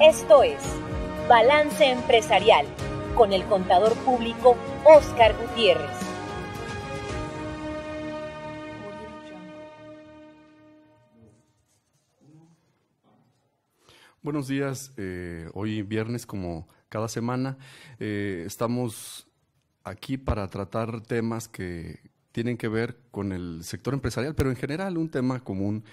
Esto es Balance Empresarial con el contador público Óscar Gutiérrez. Buenos días, hoy viernes como cada semana estamos aquí para tratar temas que tienen que ver con el sector empresarial, pero en general un tema común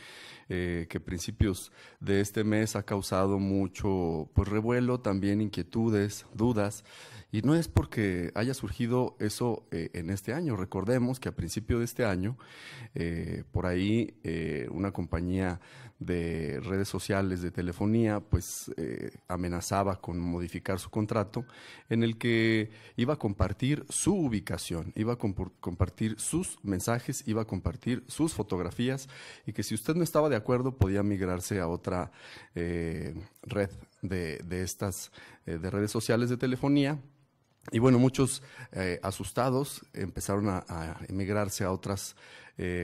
que a principios de este mes ha causado mucho revuelo, también inquietudes, dudas, y no es porque haya surgido eso en este año. Recordemos que a principio de este año, por ahí una compañía de redes sociales de telefonía amenazaba con modificar su contrato en el que iba a compartir su ubicación, iba a compartir sus mensajes, iba a compartir sus fotografías, y que si usted no estaba de acuerdo podía migrarse a otra red de estas de redes sociales de telefonía. Y bueno, muchos asustados empezaron a emigrarse a otras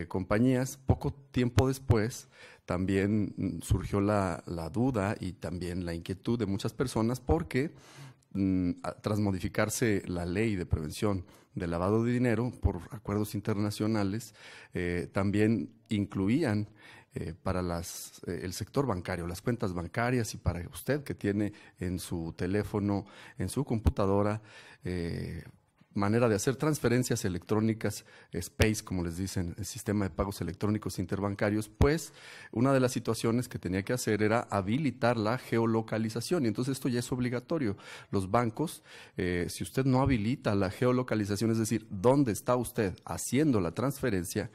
compañías. Poco tiempo después también surgió la duda y también la inquietud de muchas personas porque tras modificarse la ley de prevención del lavado de dinero por acuerdos internacionales, también incluían para el sector bancario, las cuentas bancarias, y para usted que tiene en su teléfono, en su computadora, manera de hacer transferencias electrónicas, SPACE, como les dicen, el sistema de pagos electrónicos interbancarios, pues una de las situaciones que tenía que hacer era habilitar la geolocalización, y entonces esto ya es obligatorio. Los bancos, si usted no habilita la geolocalización, es decir, dónde está usted haciendo la transferencia,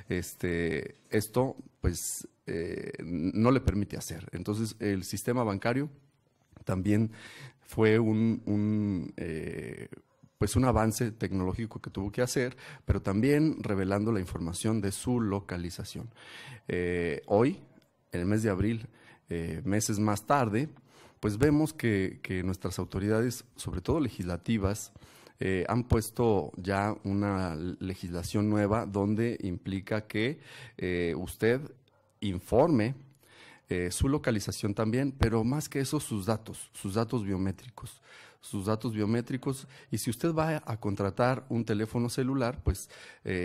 esto pues no le permite hacer. Entonces el sistema bancario también fue un avance tecnológico que tuvo que hacer, pero también revelando la información de su localización. Hoy, en el mes de abril, meses más tarde, pues vemos que nuestras autoridades, sobre todo legislativas, han puesto ya una legislación nueva donde implica que usted informe su localización también, pero más que eso sus datos biométricos. Y si usted va a contratar un teléfono celular, pues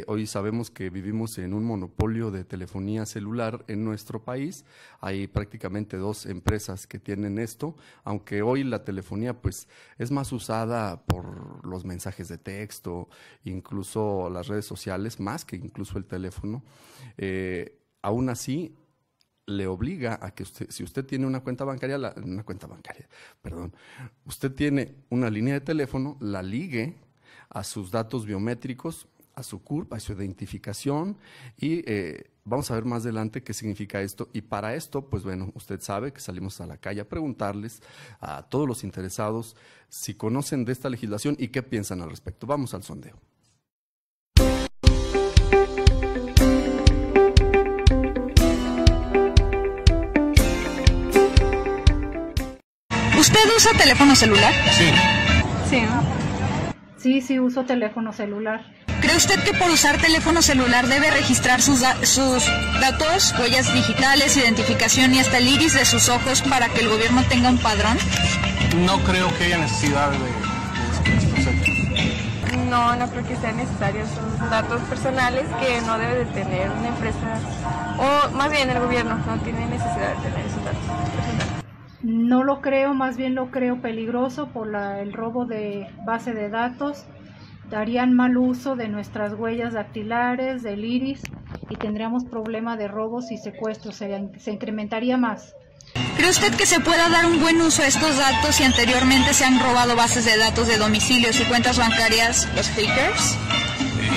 hoy sabemos que vivimos en un monopolio de telefonía celular en nuestro país. Hay prácticamente 2 empresas que tienen esto, aunque hoy la telefonía pues es más usada por los mensajes de texto, incluso las redes sociales, más que incluso el teléfono. Aún así, le obliga a que usted, si usted tiene una cuenta bancaria, usted tiene una línea de teléfono, la ligue a sus datos biométricos, a su CURP, a su identificación, y vamos a ver más adelante qué significa esto. Y para esto, pues bueno, usted sabe que salimos a la calle a preguntarles a todos los interesados si conocen de esta legislación y qué piensan al respecto. Vamos al sondeo. ¿Usted usa teléfono celular? Sí. Sí, ¿no? Sí, uso teléfono celular. ¿Cree usted que por usar teléfono celular debe registrar sus datos, huellas digitales, identificación y hasta el iris de sus ojos para que el gobierno tenga un padrón? No creo que haya necesidad de este proceso. No creo que sea necesario. Son datos personales que no debe de tener una empresa, o más bien el gobierno no tiene necesidad de tener esos datos personales. No lo creo, más bien lo creo peligroso por el robo de base de datos. Darían mal uso de nuestras huellas dactilares, del iris, y tendríamos problema de robos y secuestros, se incrementaría más. ¿Cree usted que se pueda dar un buen uso a estos datos si anteriormente se han robado bases de datos de domicilios y cuentas bancarias, los hackers?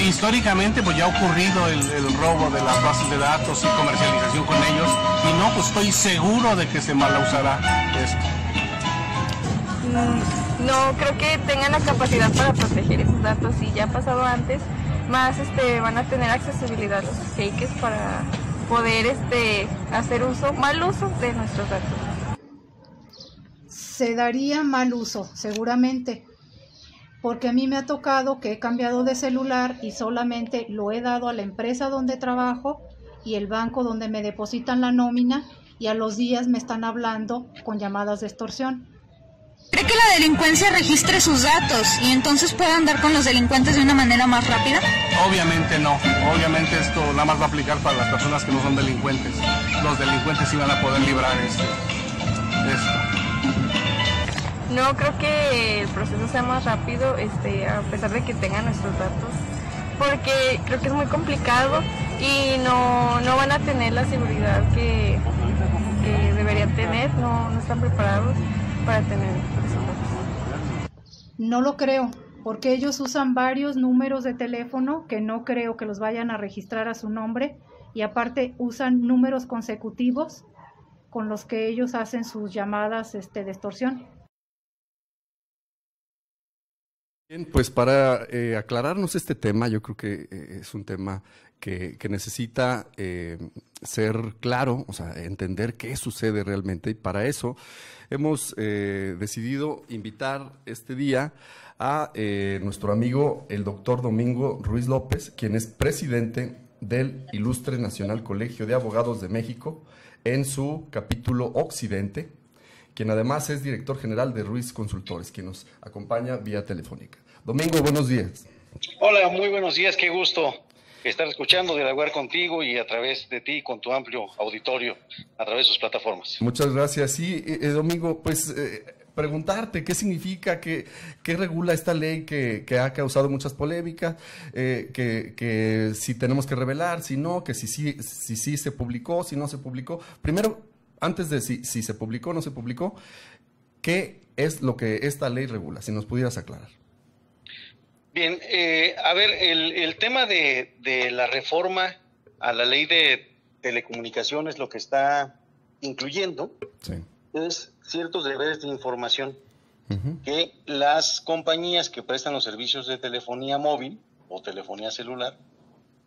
Históricamente pues ya ha ocurrido el robo de las bases de datos y comercialización con ellos, y no, pues estoy seguro de que se mal usará esto. No creo que tengan la capacidad para proteger esos datos, y ya ha pasado antes, más van a tener accesibilidad los hackers para poder hacer mal uso de nuestros datos. Se daría mal uso, seguramente, porque a mí me ha tocado que he cambiado de celular y solamente lo he dado a la empresa donde trabajo y el banco donde me depositan la nómina, y a los días me están hablando con llamadas de extorsión. ¿Cree que la delincuencia registre sus datos y entonces puedan dar con los delincuentes de una manera más rápida? Obviamente no, obviamente esto nada más va a aplicar para las personas que no son delincuentes. Los delincuentes sí van a poder librar esto. No creo que el proceso sea más rápido, a pesar de que tengan nuestros datos, porque creo que es muy complicado y no van a tener la seguridad que deberían tener, no están preparados para tener esos datos. No lo creo, porque ellos usan varios números de teléfono que no creo que los vayan a registrar a su nombre, y aparte usan números consecutivos con los que ellos hacen sus llamadas de extorsión. Bien, pues para aclararnos este tema, yo creo que es un tema que necesita ser claro, o sea, entender qué sucede realmente, y para eso hemos decidido invitar este día a nuestro amigo el doctor Domingo Ruiz López, quien es presidente del Ilustre Nacional Colegio de Abogados de México en su capítulo Occidente, quien además es director general de Ruiz Consultores, quien nos acompaña vía telefónica. Domingo, buenos días. Hola, muy buenos días, qué gusto estar escuchando, dialogar contigo y a través de ti, con tu amplio auditorio, a través de sus plataformas. Muchas gracias. Sí, Domingo, pues preguntarte qué significa, qué regula esta ley que ha causado muchas polémicas, que si tenemos que revelar, si no, que si sí se publicó, si no se publicó. Primero, antes de si se publicó o no se publicó, ¿qué es lo que esta ley regula? Si nos pudieras aclarar. Bien, a ver, el tema de la reforma a la ley de telecomunicaciones, lo que está incluyendo es ciertos deberes de información que las compañías que prestan los servicios de telefonía móvil o telefonía celular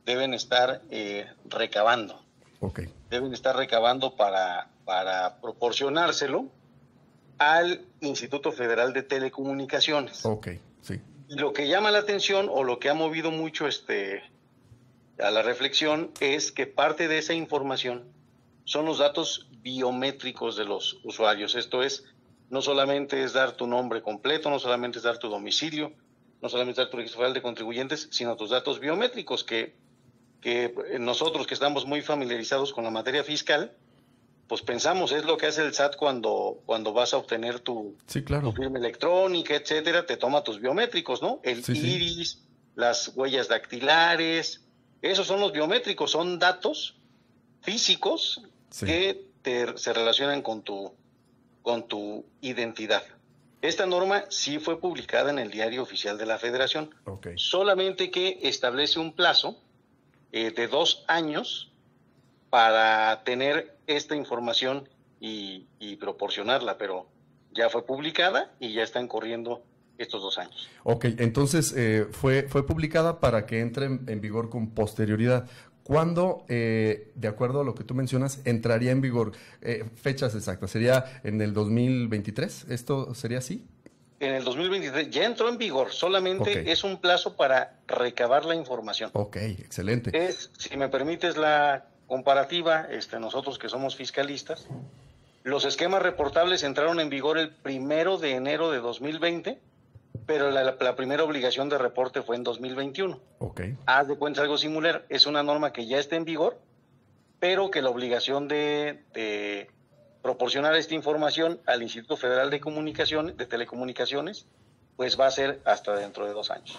deben estar recabando. Deben estar recabando para proporcionárselo al Instituto Federal de Telecomunicaciones. Sí. Lo que llama la atención, o lo que ha movido mucho a la reflexión, es que parte de esa información son los datos biométricos de los usuarios. Esto es, no solamente es dar tu nombre completo, no solamente es dar tu domicilio, no solamente es dar tu registro federal de contribuyentes, sino tus datos biométricos, que nosotros que estamos muy familiarizados con la materia fiscal, pues pensamos, es lo que hace el SAT cuando vas a obtener tu firma electrónica, etcétera, te toma tus biométricos, ¿no? El iris, las huellas dactilares, esos son los biométricos, son datos físicos que se relacionan con tu identidad. Esta norma sí fue publicada en el Diario Oficial de la Federación, solamente que establece un plazo de 2 años para tener esta información y proporcionarla, pero ya fue publicada y ya están corriendo estos 2 años. Entonces fue publicada para que entre en vigor con posterioridad. ¿Cuándo, de acuerdo a lo que tú mencionas, entraría en vigor? Fechas exactas, ¿sería en el 2023? ¿Esto sería así? En el 2023 ya entró en vigor, solamente es un plazo para recabar la información. Excelente. Si me permites la comparativa, nosotros que somos fiscalistas, los esquemas reportables entraron en vigor el 1 de enero de 2020, pero la primera obligación de reporte fue en 2021. Haz de cuenta algo similar, es una norma que ya está en vigor, pero que la obligación de proporcionar esta información al Instituto Federal de Telecomunicaciones, pues va a ser hasta dentro de 2 años.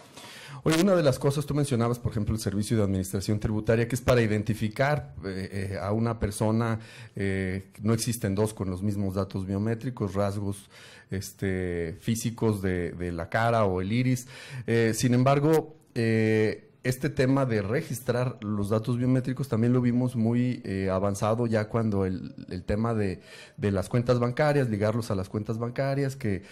Oye, una de las cosas, tú mencionabas, por ejemplo, el Servicio de Administración Tributaria, que es para identificar a una persona, no existen dos con los mismos datos biométricos, rasgos físicos de la cara o el iris. Sin embargo, este tema de registrar los datos biométricos también lo vimos muy avanzado ya cuando el tema de las cuentas bancarias, ligarlos a las cuentas bancarias, que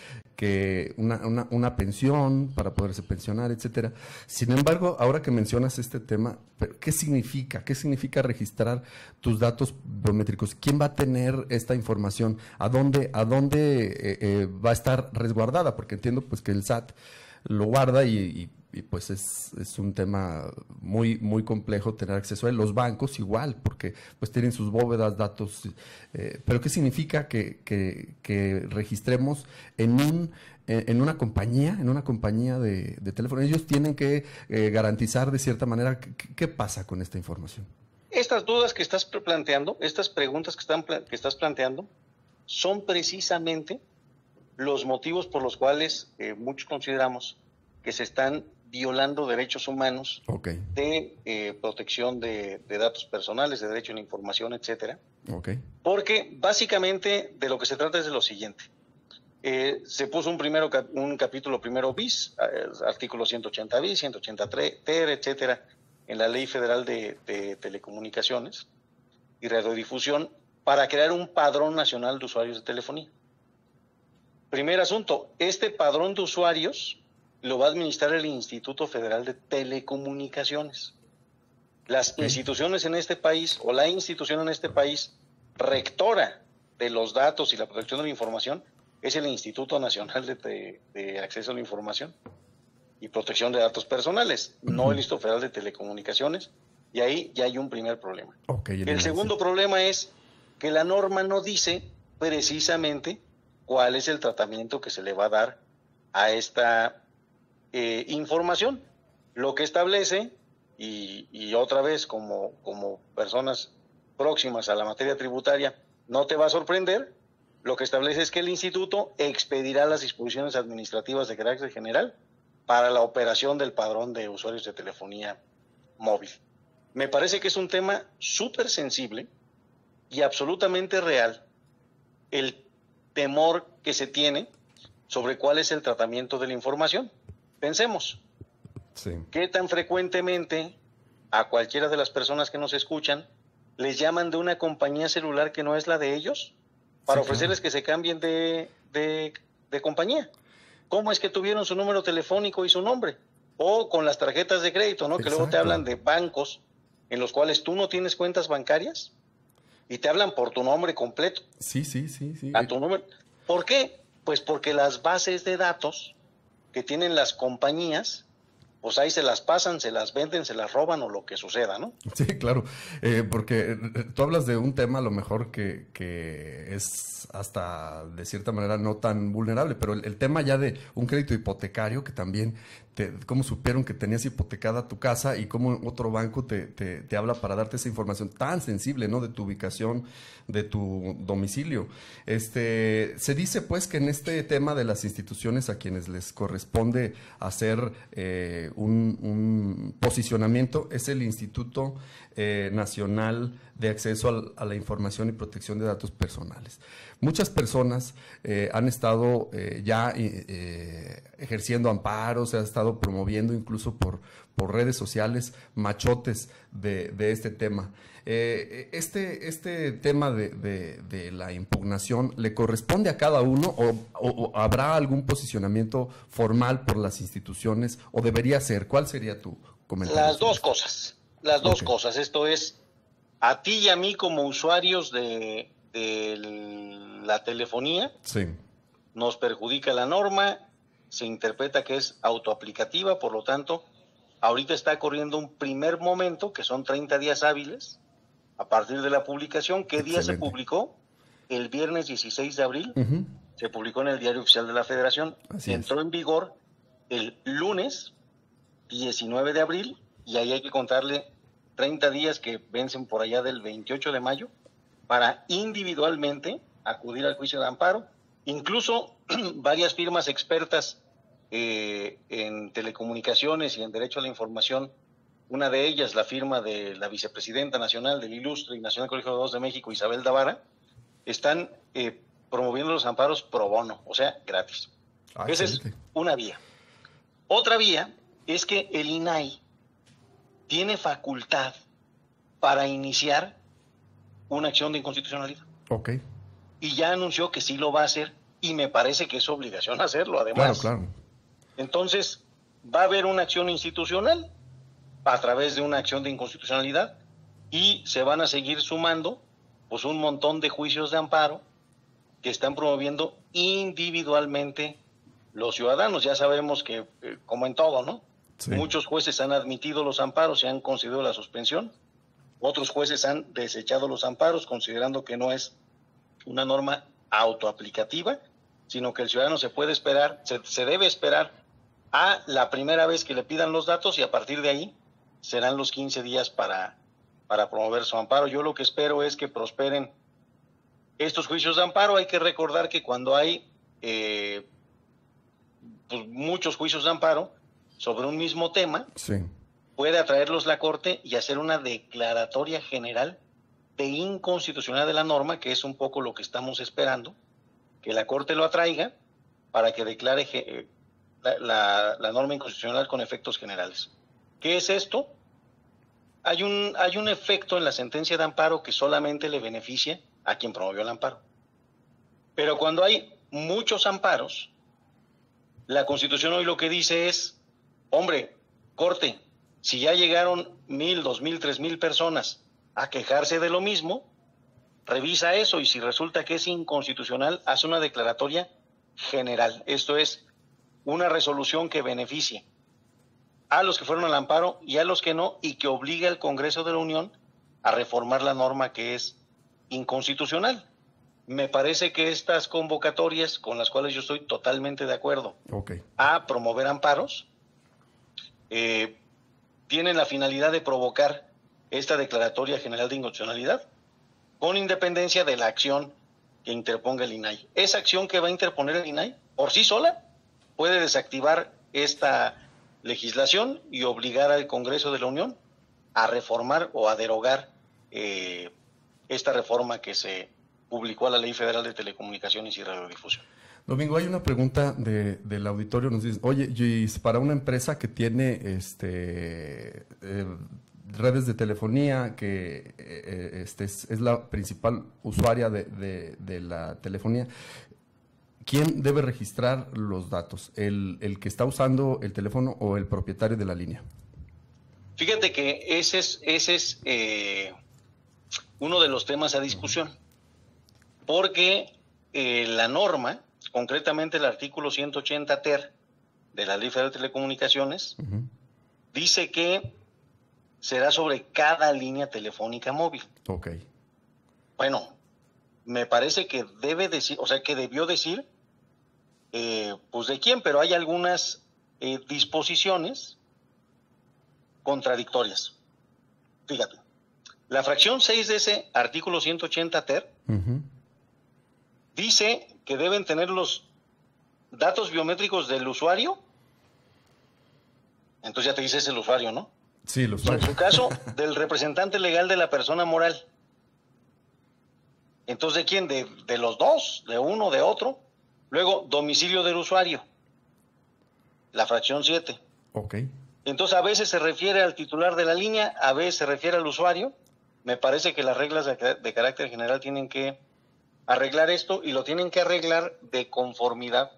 una pensión para poderse pensionar, etcétera. Sin embargo, ahora que mencionas este tema, ¿qué significa? ¿Qué significa registrar tus datos biométricos? ¿Quién va a tener esta información? ¿A dónde va a estar resguardada? Porque entiendo pues que el SAT lo guarda y pues es un tema muy, muy complejo tener acceso a él. Los bancos igual, porque pues tienen sus bóvedas, datos, pero ¿qué significa que registremos en una compañía de teléfono? Ellos tienen que garantizar de cierta manera qué pasa con esta información. Estas dudas que estás planteando, estas preguntas que estás planteando, son precisamente los motivos por los cuales muchos consideramos que se están violando derechos humanos de protección de datos personales, de derecho a la información, etcétera. Porque básicamente de lo que se trata es de lo siguiente. Se puso un capítulo primero bis, artículo 180 bis, 180 ter, etcétera, en la Ley Federal de Telecomunicaciones y Radiodifusión para crear un padrón nacional de usuarios de telefonía. Primer asunto, este padrón de usuarios lo va a administrar el Instituto Federal de Telecomunicaciones. Las instituciones en este país, o la institución en este país, rectora de los datos y la protección de la información, es el Instituto Nacional de Acceso a la Información y Protección de Datos Personales, no el Instituto Federal de Telecomunicaciones, y ahí ya hay un primer problema. El segundo problema es que la norma no dice precisamente cuál es el tratamiento que se le va a dar a esta información. Lo que establece, y otra vez como personas próximas a la materia tributaria, no te va a sorprender, lo que establece es que el instituto expedirá las disposiciones administrativas de carácter general para la operación del padrón de usuarios de telefonía móvil. Me parece que es un tema súper sensible y absolutamente real el temor que se tiene sobre cuál es el tratamiento de la información. Pensemos, ¿qué tan frecuentemente a cualquiera de las personas que nos escuchan les llaman de una compañía celular que no es la de ellos para ofrecerles que se cambien de compañía? ¿Cómo es que tuvieron su número telefónico y su nombre? O con las tarjetas de crédito, ¿no? Que luego te hablan de bancos en los cuales tú no tienes cuentas bancarias y te hablan por tu nombre completo. Sí. A tu número. ¿Por qué? Pues porque las bases de datos que tienen las compañías, pues ahí se las pasan, se las venden, se las roban o lo que suceda, ¿no? Sí, claro, porque tú hablas de un tema a lo mejor que es hasta de cierta manera no tan vulnerable, pero el tema ya de un crédito hipotecario que también, cómo supieron que tenías hipotecada tu casa y cómo otro banco te habla para darte esa información tan sensible, ¿no? De tu ubicación, de tu domicilio. Se dice pues que en este tema de las instituciones a quienes les corresponde hacer un posicionamiento es el Instituto Nacional de Acceso a la Información y Protección de Datos Personales. Muchas personas han estado ya ejerciendo amparos, se ha estado promoviendo incluso por redes sociales machotes de este tema. Este tema de la impugnación, ¿le corresponde a cada uno o habrá algún posicionamiento formal por las instituciones o debería ser? ¿Cuál sería tu comentario? Las dos cosas. Esto es, a ti y a mí como usuarios de la telefonía, nos perjudica la norma, se interpreta que es autoaplicativa, por lo tanto, ahorita está corriendo un primer momento, que son 30 días hábiles, a partir de la publicación. ¿Qué día se publicó? El viernes 16 de abril, se publicó en el Diario Oficial de la Federación, entró en vigor el lunes 19 de abril, y ahí hay que contarle 30 días que vencen por allá del 28 de mayo, para individualmente acudir al juicio de amparo. Incluso varias firmas expertas en telecomunicaciones y en derecho a la información, una de ellas la firma de la vicepresidenta nacional del Ilustre y Nacional Colegio de Abogados de México, Isabel Davara, están promoviendo los amparos pro bono, o sea, gratis. Esa es una vía. Otra vía es que el INAI tiene facultad para iniciar una acción de inconstitucionalidad. Y ya anunció que sí lo va a hacer, y me parece que es obligación hacerlo, además. Claro. Entonces, va a haber una acción institucional a través de una acción de inconstitucionalidad, y se van a seguir sumando pues un montón de juicios de amparo que están promoviendo individualmente los ciudadanos. Ya sabemos que, como en todo, ¿no? Sí. Muchos jueces han admitido los amparos y han concedido la suspensión. Otros jueces han desechado los amparos, considerando que no es una norma autoaplicativa, sino que el ciudadano se puede esperar, se debe esperar a la primera vez que le pidan los datos, y a partir de ahí serán los 15 días para promover su amparo. Yo lo que espero es que prosperen estos juicios de amparo. Hay que recordar que cuando hay pues muchos juicios de amparo sobre un mismo tema, Sí. puede atraerlos la Corte y hacer una declaratoria general de inconstitucionalidad de la norma, que es un poco lo que estamos esperando, que la Corte lo atraiga para que declare la norma inconstitucional con efectos generales. ¿Qué es esto? Hay un efecto en la sentencia de amparo que solamente le beneficia a quien promovió el amparo. Pero cuando hay muchos amparos, la Constitución hoy lo que dice es, hombre, Corte, si ya llegaron 1,000, 2,000, 3,000 personas a quejarse de lo mismo, revisa eso, y si resulta que es inconstitucional, hace una declaratoria general. Esto es una resolución que beneficie a los que fueron al amparo y a los que no, y que obligue al Congreso de la Unión a reformar la norma que es inconstitucional. Me parece que estas convocatorias, con las cuales yo estoy totalmente de acuerdo, Okay. a promover amparos, tienen la finalidad de provocar esta declaratoria general de inconstitucionalidad, con independencia de la acción que interponga el INAI. Esa acción que va a interponer el INAI, por sí sola, puede desactivar esta legislación y obligar al Congreso de la Unión a reformar o a derogar esta reforma que se publicó a la Ley Federal de Telecomunicaciones y Radiodifusión. Domingo, hay una pregunta del auditorio. Nos dice, oye, y para una empresa que tiene redes de telefonía, que es la principal usuaria de la telefonía, ¿quién debe registrar los datos? ¿El que está usando el teléfono o el propietario de la línea? Fíjate que ese es uno de los temas a discusión, porque la norma, concretamente el artículo 180 ter de la Ley Federal de Telecomunicaciones, dice que será sobre cada línea telefónica móvil. Ok. Bueno, me parece que debe decir, o sea, que debió decir, pues de quién, pero hay algunas disposiciones contradictorias. Fíjate, la fracción 6 de ese artículo 180 ter dice que deben tener los datos biométricos del usuario. Entonces ya te dice, es el usuario, ¿no? Sí, el usuario. En su caso, del representante legal de la persona moral. Entonces, ¿de quién? De los dos, de uno, de otro. Luego, domicilio del usuario, la fracción 7. Ok. Entonces, a veces se refiere al titular de la línea, a veces se refiere al usuario. Me parece que las reglas de carácter general tienen que arreglar esto, y lo tienen que arreglar de conformidad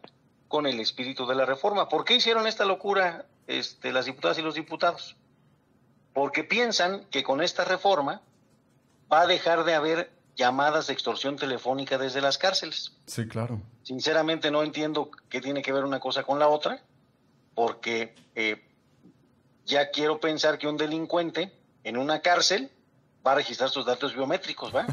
con el espíritu de la reforma. ¿Por qué hicieron esta locura las diputadas y los diputados? Porque piensan que con esta reforma va a dejar de haber llamadas de extorsión telefónica desde las cárceles. Sí, claro. Sinceramente no entiendo qué tiene que ver una cosa con la otra, porque ya quiero pensar que un delincuente en una cárcel va a registrar sus datos biométricos, ¿va?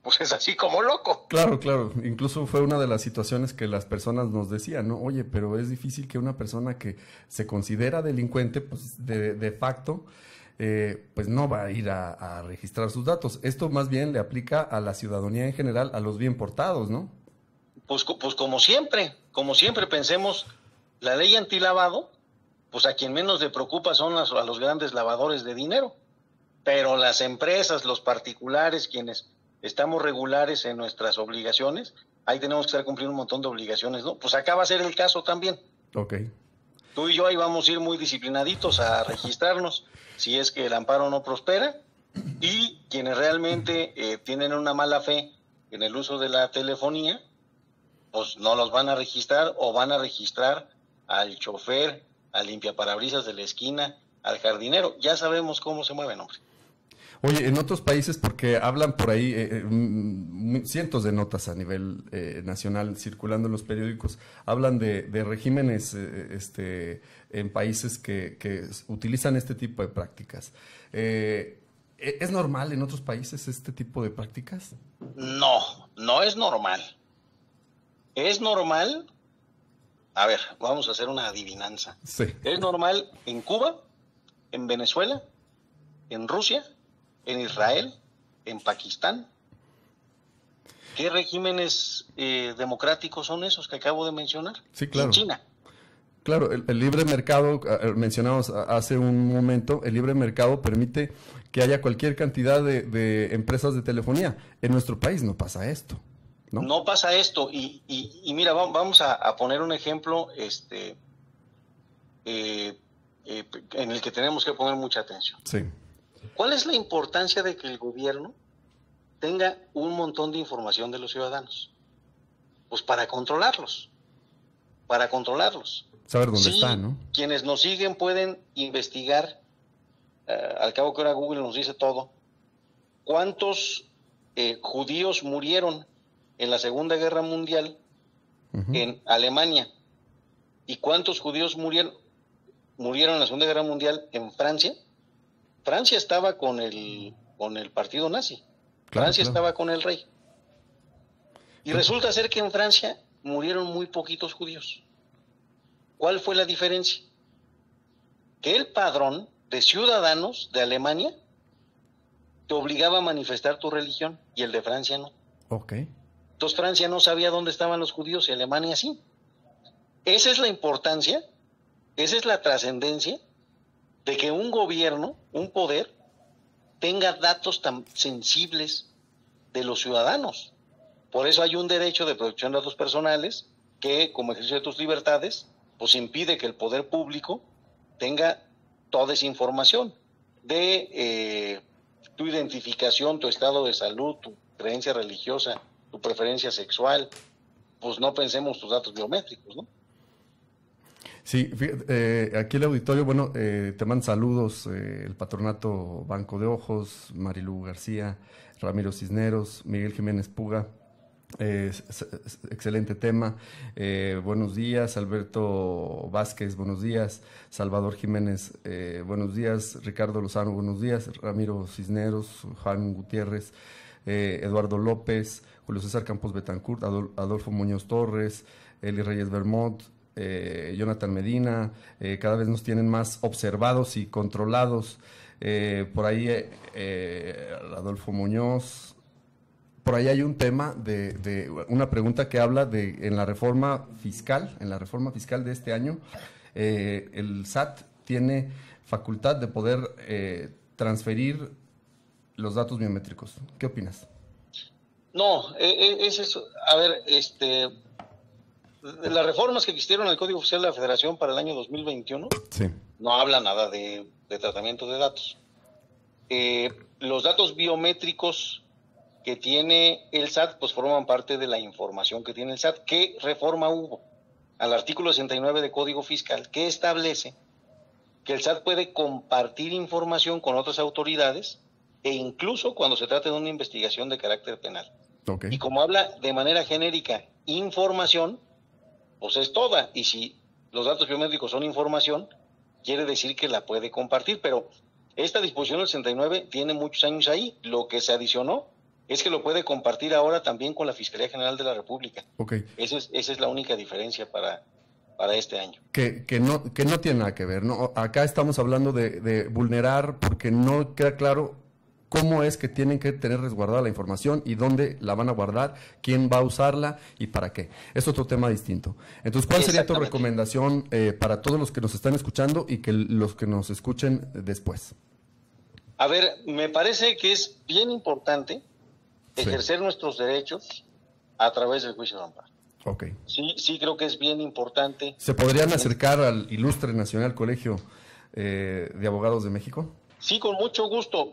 Pues es así como loco. Claro, claro. Incluso fue una de las situaciones que las personas nos decían, ¿no? Oye, pero es difícil que una persona que se considera delincuente, pues de facto, pues no va a ir a registrar sus datos. Esto más bien le aplica a la ciudadanía en general, a los bien portados, ¿no? Pues como siempre pensemos, la ley antilavado, pues a quien menos le preocupa son a los grandes lavadores de dinero. Pero las empresas, los particulares, quienes estamos regulares en nuestras obligaciones, ahí tenemos que estar cumpliendo un montón de obligaciones, ¿no? Pues acá va a ser el caso también. Ok. Tú y yo ahí vamos a ir muy disciplinaditos a registrarnos si es que el amparo no prospera, y quienes realmente tienen una mala fe en el uso de la telefonía, pues no los van a registrar, o van a registrar al chofer, al limpiaparabrisas de la esquina, al jardinero. Ya sabemos cómo se mueven, hombre. Oye, en otros países, porque hablan por ahí cientos de notas a nivel nacional circulando en los periódicos, hablan de regímenes en países que utilizan este tipo de prácticas. ¿Es normal en otros países este tipo de prácticas? No, no es normal. Es normal, a ver, vamos a hacer una adivinanza. Sí. Es normal en Cuba, en Venezuela, en Rusia, en Israel, en Pakistán. ¿Qué regímenes democráticos son esos que acabo de mencionar? Sí, claro. En China. Claro, el libre mercado, mencionamos hace un momento, el libre mercado permite que haya cualquier cantidad de empresas de telefonía. En nuestro país no pasa esto, ¿no? No pasa esto. Y mira, vamos a poner un ejemplo en el que tenemos que poner mucha atención. Sí. ¿Cuál es la importancia de que el gobierno tenga un montón de información de los ciudadanos? Pues para controlarlos. Saber dónde Sí, está, ¿no? Quienes nos siguen pueden investigar, al cabo que ahora Google nos dice todo, cuántos judíos murieron en la Segunda Guerra Mundial en Alemania y cuántos judíos murieron en la Segunda Guerra Mundial en Francia. Francia estaba con el partido nazi. Claro, Francia claro. estaba con el rey. Y resulta ser que en Francia murieron muy poquitos judíos. ¿Cuál fue la diferencia? Que el padrón de ciudadanos de Alemania te obligaba a manifestar tu religión y el de Francia no. Ok. Entonces Francia no sabía dónde estaban los judíos y Alemania sí. Esa es la importancia, esa es la trascendencia de que un gobierno, un poder, tenga datos tan sensibles de los ciudadanos. Por eso hay un derecho de protección de datos personales que, como ejercicio de tus libertades, pues impide que el poder público tenga toda esa información de tu identificación, tu estado de salud, tu creencia religiosa, tu preferencia sexual. Pues no pensemos tus datos biométricos, ¿no? Sí, fíjate, aquí el auditorio, bueno, te mandan saludos, el Patronato Banco de Ojos, Marilu García, Ramiro Cisneros, Miguel Jiménez Puga. Excelente tema. Buenos días, Alberto Vázquez, buenos días, Salvador Jiménez, buenos días, Ricardo Lozano, buenos días, Ramiro Cisneros, Juan Gutiérrez, Eduardo López, Julio César Campos Betancourt, Adolfo Muñoz Torres, Eli Reyes Bermont, Jonathan Medina. Cada vez nos tienen más observados y controlados. Por ahí Adolfo Muñoz. Por ahí hay un tema de una pregunta que habla de en la reforma fiscal de este año, el SAT tiene facultad de poder transferir los datos biométricos. ¿Qué opinas? No, es eso. A ver, las reformas que existieron en el Código Fiscal de la Federación para el año 2021 Sí. no habla nada de tratamiento de datos. Los datos biométricos que tiene el SAT, pues forman parte de la información que tiene el SAT. ¿Qué reforma hubo? Al artículo 69 de Código Fiscal, que establece que el SAT puede compartir información con otras autoridades e incluso cuando se trate de una investigación de carácter penal. Okay. Y como habla de manera genérica información, pues es toda. Y si los datos biométricos son información, quiere decir que la puede compartir. Pero esta disposición del 69 tiene muchos años ahí. Lo que se adicionó es que lo puede compartir ahora también con la Fiscalía General de la República. Okay. Esa es la única diferencia para este año. Que no tiene nada que ver, ¿no? Acá estamos hablando de vulnerar porque no queda claro cómo es que tienen que tener resguardada la información y dónde la van a guardar, quién va a usarla y para qué. Es otro tema distinto. Entonces, ¿cuál sería tu recomendación para todos los que nos están escuchando y que los que nos escuchen después? A ver, me parece que es bien importante ejercer nuestros derechos a través del juicio de amparo. Okay. Sí, creo que es bien importante. ¿Se podrían acercar al Ilustre Nacional Colegio de Abogados de México? Sí, con mucho gusto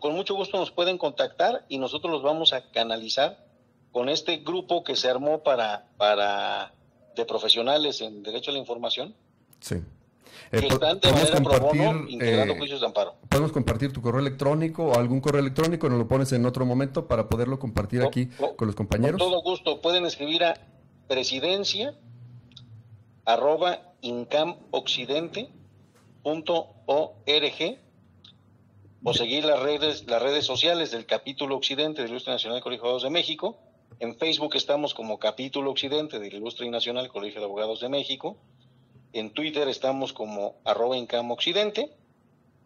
nos pueden contactar y nosotros los vamos a canalizar con este grupo que se armó de profesionales en Derecho a la Información. Sí. que están de manera pro bono integrando juicios de amparo. ¿Podemos compartir tu correo electrónico o algún correo electrónico? Nos lo pones en otro momento para poderlo compartir aquí con los compañeros. Con todo gusto. Pueden escribir a presidencia@incamoccidente.org o seguir las redes sociales del Capítulo Occidente del Ilustre Nacional Colegio de Abogados de México. En Facebook estamos como Capítulo Occidente del Ilustre y Nacional Colegio de Abogados de México. En Twitter estamos como @incamoccidente.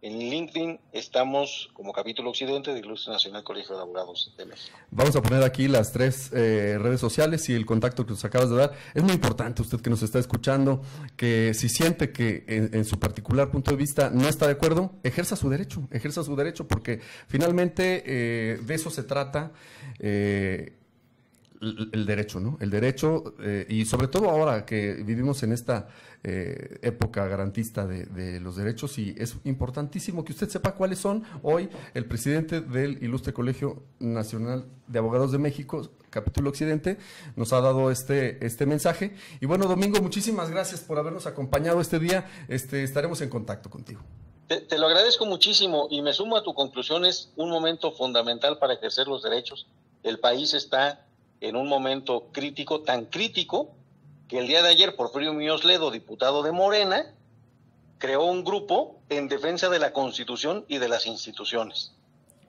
En LinkedIn estamos como Capítulo Occidente del Ilustre Nacional Colegio de Abogados de México. Vamos a poner aquí las 3 redes sociales y el contacto que nos acabas de dar. Es muy importante, usted que nos está escuchando, que si siente que en su particular punto de vista no está de acuerdo, ejerza su derecho, porque finalmente de eso se trata el derecho, ¿no? El derecho, y sobre todo ahora que vivimos en esta época garantista de los derechos, y es importantísimo que usted sepa cuáles son. Hoy el presidente del Ilustre Colegio Nacional de Abogados de México, Capítulo Occidente, nos ha dado este mensaje. Y bueno, Domingo, muchísimas gracias por habernos acompañado este día. Estaremos en contacto contigo. Te lo agradezco muchísimo y me sumo a tu conclusión. Es un momento fundamental para ejercer los derechos. El país está en un momento crítico, tan crítico que el día de ayer Porfirio Muñoz Ledo, diputado de Morena, creó un grupo en defensa de la Constitución y de las instituciones.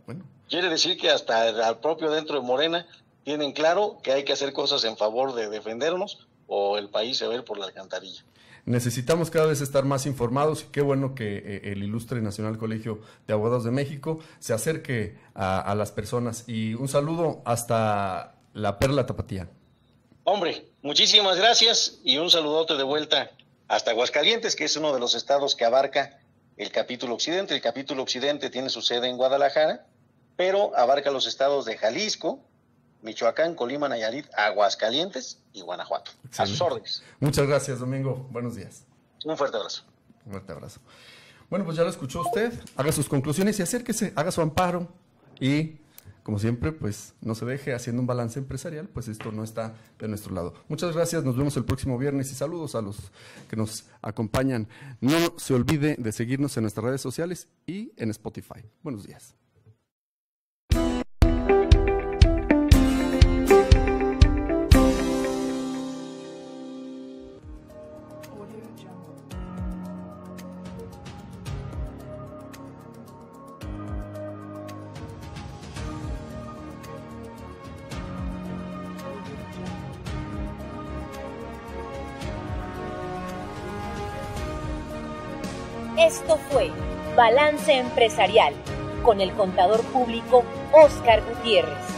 Bueno. Quiere decir que hasta el propio dentro de Morena tienen claro que hay que hacer cosas en favor de defendernos o el país se va a ir por la alcantarilla. Necesitamos cada vez estar más informados y qué bueno que el Ilustre Nacional Colegio de Abogados de México se acerque a las personas. Y un saludo hasta la Perla Tapatía. Hombre, muchísimas gracias y un saludote de vuelta hasta Aguascalientes, que es uno de los estados que abarca el Capítulo Occidente. El Capítulo Occidente tiene su sede en Guadalajara, pero abarca los estados de Jalisco, Michoacán, Colima, Nayarit, Aguascalientes y Guanajuato. Excelente. A sus órdenes. Muchas gracias, Domingo. Buenos días. Un fuerte abrazo. Un fuerte abrazo. Bueno, pues ya lo escuchó usted. Haga sus conclusiones y acérquese, haga su amparo y, como siempre, pues no se deje haciendo un balance empresarial, pues esto no está de nuestro lado. Muchas gracias, nos vemos el próximo viernes y saludos a los que nos acompañan. No se olvide de seguirnos en nuestras redes sociales y en Spotify. Buenos días. Esto fue Balance Empresarial con el contador público Óscar Gutiérrez.